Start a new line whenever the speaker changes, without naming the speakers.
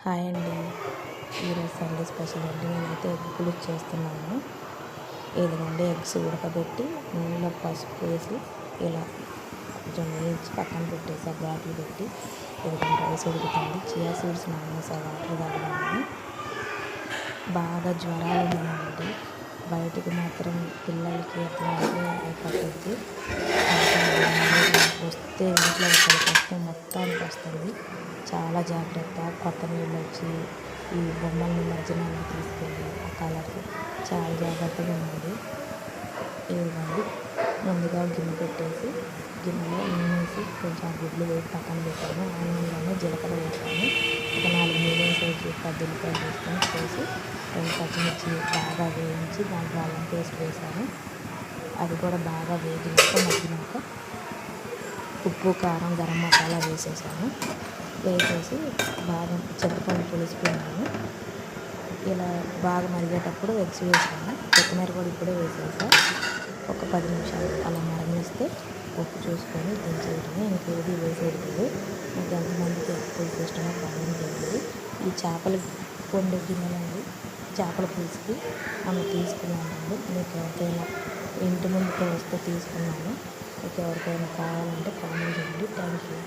Hi అండి. ఈరోజు Sunday special అండి. నేనైతే ఎగ్ పులుసు చేస్తున్నాను. ఇదిగోండి ఎగ్స్ ఉడకబెట్టి నూనెలో పసుపు వేసి ఇలా కొంచెం వేయించి పక్కన పెట్టేసి ఘాట్లు పెట్టి ఇదిగోండి రైస్ ఉడుకుతుంది. చియా సీడ్స్ నానేసా వాటర్ తాగడానికి. బాగా జ్వరాలు ఉన్నాయండి. బయటికి మాత్రం పిల్లలకి ఎట్లా అంటే పట్టుద్ది. వస్తే ఇంట్లో ఒకరికి వస్తే మొత్తానికి వస్తుంది. చాలా జాగ్రత్త. కొత్త నీళ్ళు వచ్చి ఈ బొమ్మల నిమజ్జనానికి తీసుకెళ్ళి ఆ కలర్స్ చాలా జాగ్రత్తగా ఉండాలి. ఇదిగోండి ముందుగా గిన్నె పెట్టేసి గిన్నెలో నూనె వేసి కొంచెం గుడ్లు వేసి పక్కన పెట్టాను. ఆ నూనెలోనే జీలకర్ర వేసాను. ఒక 4 మీడియం సైజు ఉల్లిపాయలు వేసుకొని కోసి 2 పచ్చిమిర్చి బాగా వేయించి దాంట్లో అల్లం పేస్ట్ వేసాను. అది కూడా బాగా మగ్గినాక ఉప్పు కారం గరం మసాలా వేసేసాను. వేసేసి బాగా చింతపండు పులుసు పిండాను. ఇలా బాగా మరిగేటప్పుడు ఎగ్స్ వేసాను. కొత్తిమీర కూడా ఇప్పుడే వేసేసా. ఒక 10 నిమిషాలు అలా మరగనిస్తే ఉప్పు చూసుకొని దించేయడమే. ఇంకేది వేసేది లేదు. మీకు ఎంతమందికి ఎగ్ పులుసు ఇష్టమో కామెంట్ చేయండి. ఈ చేపల వండే గిన్నెలండి చేపల పులుసుకి తీసుకున్నానండి. మీకు ఎవరికైనా ఇంటి ముందుకు వస్తే తీసుకున్నాను. మీకు ఎవరికైనా కావాలంటే కామెంట్ చేయండి. Thank you.